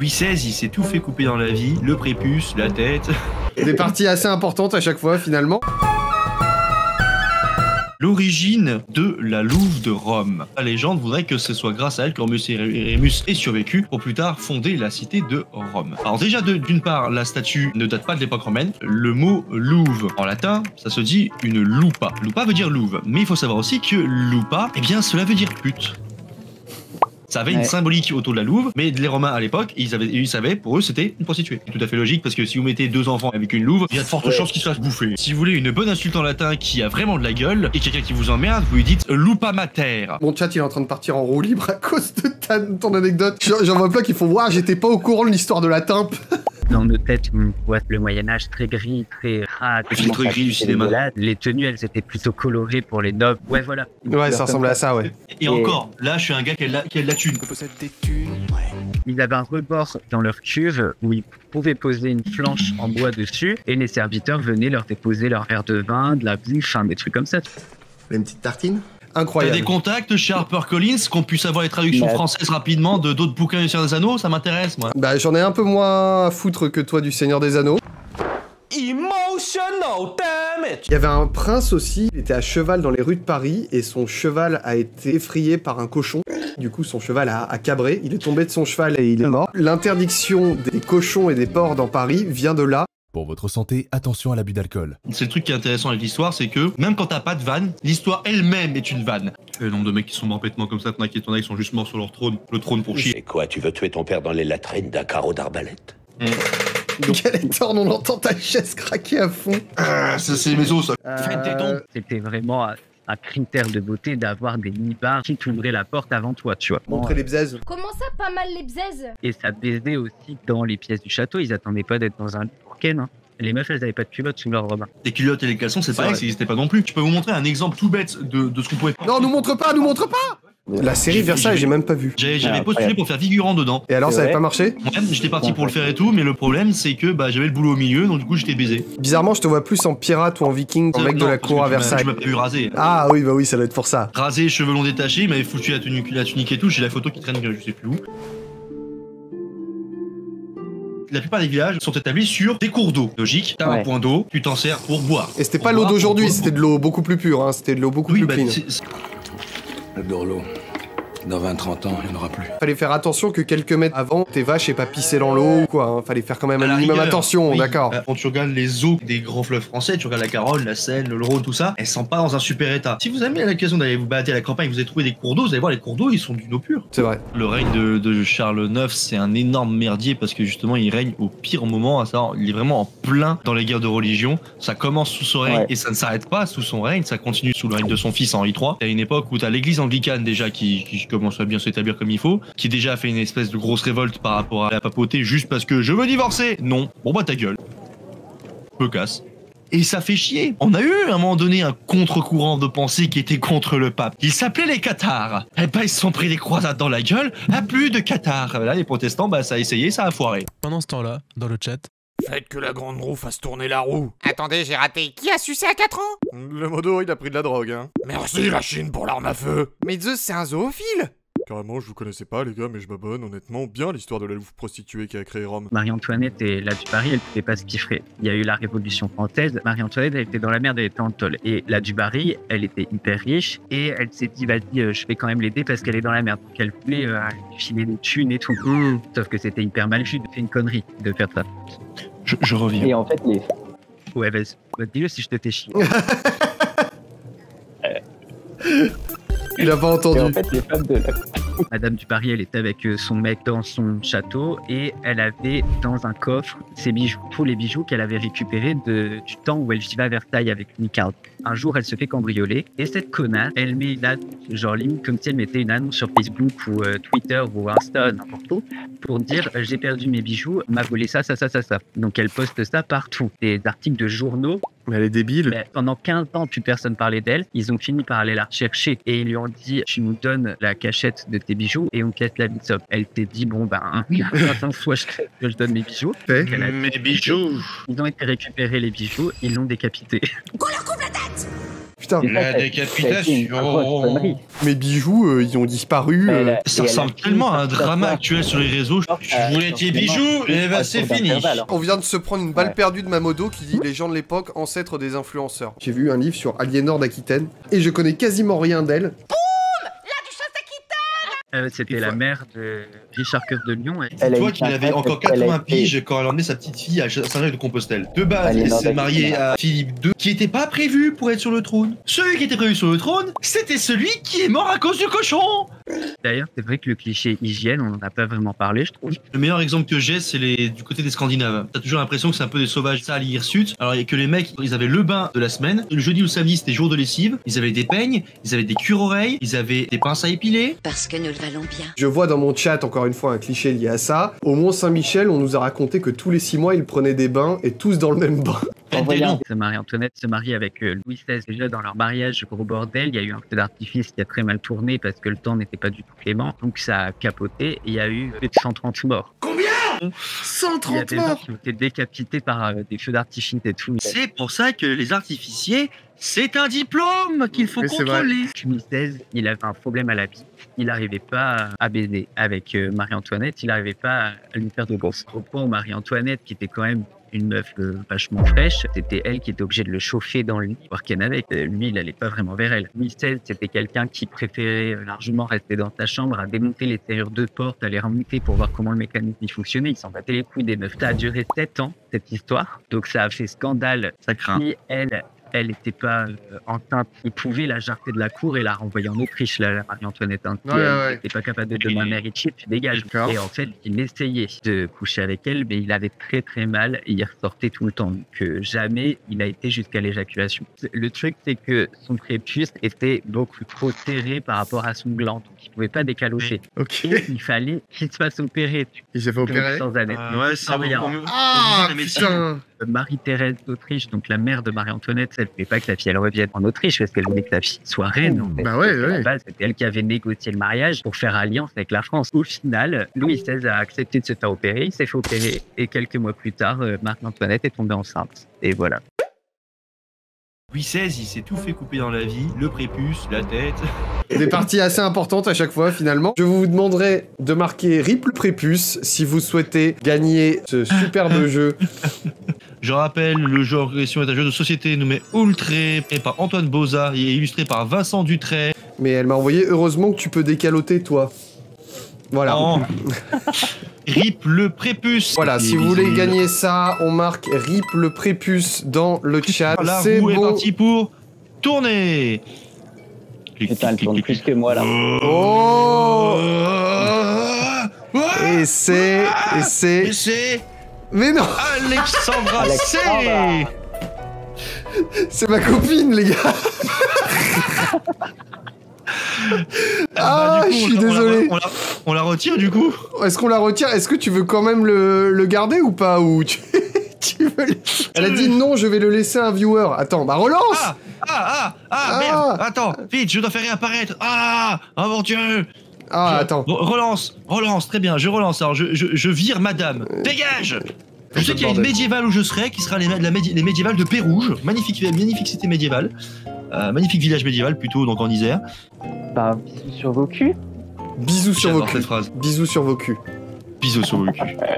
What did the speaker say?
Louis XVI, il s'est tout fait couper dans la vie, le prépuce, la tête. Des parties assez importantes à chaque fois, finalement. L'origine de la louve de Rome. La légende voudrait que ce soit grâce à elle que Romulus et Rémus aient survécu pour plus tard fonder la cité de Rome. Alors déjà, d'une part, la statue ne date pas de l'époque romaine. Le mot louve, en latin, ça se dit une lupa. Lupa veut dire louve. Mais il faut savoir aussi que lupa, eh bien, cela veut dire pute. Ça avait une symbolique autour de la louve, mais les Romains à l'époque, ils savaient, pour eux, c'était une prostituée. C'est tout à fait logique, parce que si vous mettez 2 enfants avec une louve, il y a de fortes chances qu'ils se fassent bouffer. Si vous voulez une bonne insulte en latin qui a vraiment de la gueule, et quelqu'un qui vous emmerde, vous lui dites lupa mater. Mon chat, il est en train de partir en roue libre à cause de ton anecdote. J'en vois plein qui font voir, j'étais pas au courant de l'histoire de la timpe. Dans nos têtes, on voit le Moyen-Âge très gris, très rare. Très gris du cinéma. Les tenues, elles étaient plutôt colorées pour les nobles. Ouais, voilà. Ouais, ça ressemblait à ça, ouais. Et encore, là, je suis un gars qui a de la thune. Ils avaient un rebord dans leur cuve où ils pouvaient poser une planche en bois dessus et les serviteurs venaient leur déposer leur verre de vin, de la bouffe, des trucs comme ça. Une petite tartine? Incroyable. T'as des contacts chez HarperCollins qu'on puisse avoir les traductions françaises rapidement de d'autres bouquins du Seigneur des Anneaux? Ça m'intéresse, moi. Bah, j'en ai un peu moins à foutre que toi du Seigneur des Anneaux. Emotional damage. Il y avait un prince aussi, il était à cheval dans les rues de Paris et son cheval a été effrayé par un cochon. Du coup, son cheval a cabré, il est tombé de son cheval et il est mort. L'interdiction des cochons et des porcs dans Paris vient de là. Pour votre santé, attention à l'abus d'alcool. C'est le truc qui est intéressant avec l'histoire, c'est que même quand t'as pas de vanne, l'histoire elle-même est une vanne. Le nombre de mecs qui sont morts bêtement comme ça, t'en as qui sont juste morts sur leur trône, le trône pour chier. Et quoi, tu veux tuer ton père dans les latrines d'un carreau d'arbalète? Skeletor, on entend ta chaise craquer à fond. Ça c'est mes os, ça. Faites des dons. C'était vraiment un critère de beauté d'avoir des nibards qui t'ouvraient la porte avant toi, tu vois. Montrer les bzaises. Comment ça, pas mal les bzaises? Et ça baisait aussi dans les pièces du château. Ils attendaient pas d'être dans un ken, hein. Les meufs, elles avaient pas de culottes sous leur robe. Les culottes et les caleçons, c'est pareil, ça n'existait pas non plus. Je peux vous montrer un exemple tout bête de ce qu'on pouvait... Non, nous montre pas, nous montre pas. La série Versailles, j'ai même pas vu. J'avais postulé pour faire figurant dedans. Et alors, ça avait pas marché? Ouais, j'étais parti pour le faire et tout, mais le problème, c'est que bah, j'avais le boulot au milieu, donc du coup, j'étais baisé. Bizarrement, je te vois plus en pirate ou en viking, en mec de la cour à Versailles. Je m'as pas vu raser. Ah oui, bah oui, ça doit être pour ça. Rasé, cheveux longs détachés, il m'avait foutu la tunique et tout, j'ai la photo qui traîne, je sais plus où. La plupart des villages sont établis sur des cours d'eau. Logique, t'as un point d'eau, tu t'en sers pour boire. Et c'était pas l'eau d'aujourd'hui, c'était de l'eau beaucoup plus pure, hein. C'était de l'eau beaucoup plus clean. Le Dorlo. Dans 20-30 ans, il n'y en aura plus. Fallait faire attention que quelques mètres avant, tes vaches aient pas pissé dans l'eau ou quoi, hein. Fallait faire quand même un minimum attention, d'accord. Quand tu regardes les eaux des grands fleuves français, tu regardes la Garonne, la Seine, le Rhône, tout ça, elles sont pas dans un super état. Si vous avez l'occasion d'aller vous balader à la campagne, vous avez trouvé des cours d'eau, vous allez voir les cours d'eau, ils sont d'une eau pure. C'est vrai. Le règne de Charles IX, c'est un énorme merdier parce que justement, il règne au pire moment, à savoir, il est vraiment en plein dans les guerres de religion. Ça commence sous son règne et ça ne s'arrête pas sous son règne, ça continue sous le règne de son fils Henri III. Il y a une époque où t'as l'église anglicane déjà qui commence à bien s'établir comme il faut, qui déjà fait une espèce de grosse révolte par rapport à la papauté juste parce que je veux divorcer. Non, bon bah ta gueule. Me casse. Et ça fait chier. On a eu à un moment donné un contre-courant de pensée qui était contre le pape. Il s'appelait les cathares. Eh ben ils se sont pris des croisades dans la gueule. À plus de cathares. Là les protestants, bah ça a essayé, ça a foiré. Pendant ce temps-là, dans le chat... Faites que la grande roue fasse tourner la roue. Attendez, j'ai raté. Qui a sucé à 4 ans? Le modo, il a pris de la drogue, hein. Merci la Chine pour l'arme à feu. Mais Zeus, c'est un zoophile. Carrément, je vous connaissais pas, les gars, mais je m'abonne honnêtement bien l'histoire de la louve prostituée qui a créé Rome. Marie-Antoinette et la Dubarry, elle pouvaient pas se piffrer. Il y a eu la Révolution française. Marie-Antoinette, elle était dans la merde, elle était en tôle. Et la Dubarry, elle était hyper riche et elle s'est dit, vas-y, je vais quand même l'aider parce qu'elle est dans la merde. Donc elle voulait filer des thunes et tout. Sauf que c'était hyper mal vu de faire une connerie de faire ça. Je reviens. Et en fait, les... Ouais, vas-y. Dis-le si je te t'ai chié. Il a pas entendu. Et en fait, les femmes de la... Madame Dubarry, elle était avec son mec dans son château et elle avait dans un coffre ses bijoux, tous les bijoux qu'elle avait récupérés du temps où elle vivait à Versailles avec Louis XV. Un jour, elle se fait cambrioler et cette connasse, elle met une annonce, genre limite comme si elle mettait une annonce sur Facebook ou Twitter ou Insta, n'importe où, pour dire j'ai perdu mes bijoux, m'a volé ça. Donc elle poste ça partout. Des articles de journaux. Elle est débile. Mais pendant 15 ans, plus personne parlait d'elle. Ils ont fini par aller la rechercher et ils lui ont dit tu nous donnes la cachette de tes bijoux et on te laisse la vie de. Elle s'est dit bon ben soit je donne mes bijoux. Mes bijoux. Ils ont été récupérer les bijoux, ils l'ont décapité. Qu'on leur coupe la tête. putain. La décapitation. Mes bijoux, ils ont disparu. Ça ressemble tellement à un drama actuel sur les réseaux. Je voulais tes bijoux, et bah c'est fini. On vient de se prendre une balle perdue de Mamodo qui dit les gens de l'époque, ancêtres des influenceurs. J'ai vu un livre sur Aliénor d'Aquitaine et je connais quasiment rien d'elle. C'était la mère de Richard Cœur de Lion. Dis-toi qu'il avait encore 80 piges quand elle emmenait sa petite fille à Saint-Jacques-de-Compostelle. De base, elle s'est mariée à Philippe II, qui était pas prévu pour être sur le trône. Celui qui était prévu sur le trône, c'était celui qui est mort à cause du cochon. D'ailleurs, c'est vrai que le cliché hygiène, on n'en a pas vraiment parlé, je trouve. Le meilleur exemple que j'ai, c'est du côté des Scandinaves. T'as toujours l'impression que c'est un peu des sauvages sales hirsutes. Alors que les mecs, ils avaient le bain de la semaine. Le jeudi ou le samedi, c'était jour de lessive. Ils avaient des peignes, ils avaient des cure-oreilles, ils avaient des pinces à épiler. Parce que nous le valons bien. Je vois dans mon chat, encore une fois, un cliché lié à ça. Au Mont-Saint-Michel, on nous a raconté que tous les 6 mois, ils prenaient des bains et tous dans le même bain. Marie-Antoinette se marie avec Louis XVI. Déjà, dans leur mariage, gros bordel, il y a eu un feu d'artifice qui a très mal tourné parce que le temps n'était pas du tout clément. Donc ça a capoté et il y a eu plus de 130 morts. Combien 130 Il y a des gens qui ont été décapités par des feux d'artifice et tout. C'est pour ça que les artificiers, c'est un diplôme qu'il faut contrôler. Louis XVI, il avait un problème à la vie. Il n'arrivait pas à baiser avec Marie-Antoinette. Il n'arrivait pas à lui faire de grosses. Au point où Marie-Antoinette, qui était quand même une meuf vachement fraîche, c'était elle qui était obligée de le chauffer dans le lit, voir qu'elle avait. Lui, il n'allait pas vraiment vers elle. Louis XVI, c'était quelqu'un qui préférait largement rester dans sa chambre, à démonter les serrures de porte, à les remonter pour voir comment le mécanisme y fonctionnait. Il s'en battait les couilles des meufs. Ça a duré 7 ans, cette histoire. Donc ça a fait scandale. Ça craint. Si elle n'était pas enceinte, il pouvait la jarter de la cour et la renvoyer en Autriche, la Marie-Antoinette. Elle n'était pas capable de demander un héritier, tu dégages. Et en fait, il essayait de coucher avec elle, mais il avait très très mal et il ressortait tout le temps. Donc jamais il a été jusqu'à l'éjaculation. Le truc, c'est que son prépuce était beaucoup trop serré par rapport à son gland, donc il ne pouvait pas décaloter. Ok. Et il fallait qu'il se fasse opérer. Il s'est fait opérer Sans années. Ouais, ça va. Ah, putain. Marie-Thérèse d'Autriche, donc la mère de Marie-Antoinette, elle ne voulait pas que sa fille elle revienne en Autriche parce qu'elle voulait que sa fille soit reine. En fait. Bah ouais. À la base, c'était elle qui avait négocié le mariage pour faire alliance avec la France. Au final, Louis XVI a accepté de se faire opérer, il s'est fait opérer et quelques mois plus tard, Marie-Antoinette est tombée enceinte. Et voilà. Louis XVI, il s'est tout fait couper dans la vie, le prépuce, la tête. Des parties assez importantes à chaque fois finalement. Je vous demanderai de marquer RIP le prépuce si vous souhaitez gagner ce superbe jeu. Je rappelle, le jeu Agression est un jeu de société nommé Ultré, et par Antoine Boza et illustré par Vincent Dutray. Mais elle m'a envoyé, heureusement que tu peux décaloter toi. Voilà. Oh. RIP le prépuce. Voilà, si vous voulez gagner ça, on marque RIP le prépuce dans le chat. La roue est partie pour tourner. Putain, elle tourne plus que moi là. Oh. Et c'est... Mais non. Alexandra C. C'est ma copine, les gars. Ah, du coup, je suis désolé. On la retire du coup. Est-ce qu'on la retire? Est-ce que tu veux quand même le garder ou pas? Ou tu veux... Elle a dit non, je vais le laisser à un viewer. Attends, bah relance. Merde. Attends, vite, je dois faire réapparaître. Oh mon dieu. Attends. Relance, très bien, je relance. Alors je vire madame. Dégage. Je sais qu'il y a une médiévale où je serai, qui sera les médiévales de Pérouge. Magnifique cité médiévale. Magnifique village médiéval, plutôt, donc en Isère. Bah, bisous sur vos culs. Bisous sur vos culs. Cette phrase. Bisous sur vos culs. Bisous sur vos culs.